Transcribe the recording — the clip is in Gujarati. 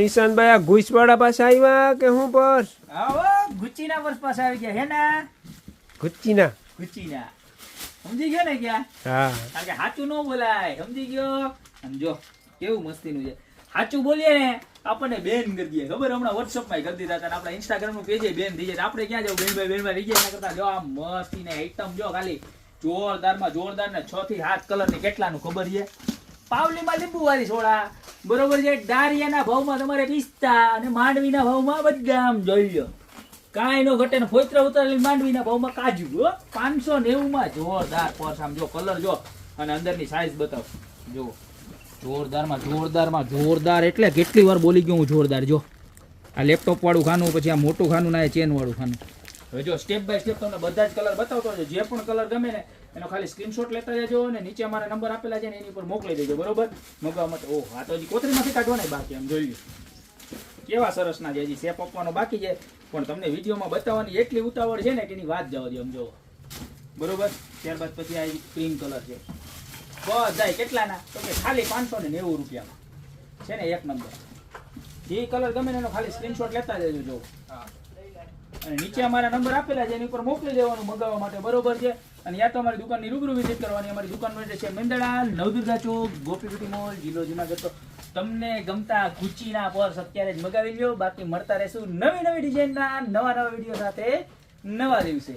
નિશાનભાઈ આ ગુચવાડા પાસે આવ્યા કે હું પર આવો ગુચ્ચીના વર્ષ પાસે આવી ગયા હે ના ગુચ્ચીના સમજી ગયો ને ક્યાં હા કારણ કે સાચું ન બોલાય સમજી ગયો સમજો કેવું મસ્તીનું છે સાચું બોલીએ ને આપણને બેન કરી દે ખબર હમણાં WhatsApp માં કરી દીધા હતા આપણા Instagram નું પેજ બેન થઈ જાય આપણે ક્યાં જવું બેન રહી જાય કરતા જો આ મસ્તી ને આઈટમ જો ખાલી જોરદાર ને 6 થી 7 કલર ની કેટલાનું ખબર છે પાવલીમાં લીંબુ વાળી સોડા બરોબર છે ડારિયાના ભાવમાં તમારે પિસ્તા અને માંડવીના ભાવમાં બદામ જોઈ લો કાંઈ નો ઘટે ને ફોતરા ઉતારેલી માંડવીના ભાવમાં કાજુ 590 માં જોરદાર પર્સ આમ જો કલર જો અને અંદરની સાઈઝ બતાવો જો જોરદાર એટલે કેટલી વાર બોલી ગયો હું જોરદાર જો આ લેપટોપ વાળું ખાનું પછી આ મોટું ખાનું ના ચેન વાળું ખાનું હવે જો સ્ટેપ બાય સ્ટેપ તમને બધા જ કલર બતાવતો હોય જે પણ કલર ગમે ને એનો ખાલી સ્ક્રીનશોટ લેતા જજો અને નીચે અમારા નંબર આપેલા છે ને એની ઉપર મોકલી દેજો બરોબર મગવા માટે ઓહ આ તો હજી કોથળીમાંથી કાઢવાના બાકી એમ જોઈ લો કેવા સરસ ના છે હજી શેપ આપવાનો બાકી છે પણ તમને વિડીયોમાં બતાવવાની એટલી ઉતાવળ છે ને કે એની વાત જવા દો એમ જોવો બરોબર ત્યારબાદ પછી આ ક્રીમ કલર છે બધાય કેટલાના તો કે ખાલી 590 રૂપિયામાં છે ને એક નંબર જે કલર ગમે ને એનો ખાલી સ્ક્રીનશોટ લેતા જજો જો અને નીચે અમારા નંબર આપેલા છે એની ઉપર મોકલી દેવાનું મગાવવા માટે બરોબર છે અને યા તો અમારી દુકાનની રૂબરૂ વિઝિટ કરવાની અમારી દુકાનનું એડ્રેસ છે મેંદડા નવદુર્ગા ચોક ગોપી બ્યુટી મોલ જિલ્લો જુનાગઢ તો તમને ગમતા ગુચ્ચીના પર્સ અત્યારે જ મગાવી લ્યો બાકી મળતા રહેશું નવી ડિઝાઇનના નવા વિડીયો સાથે નવા દિવસે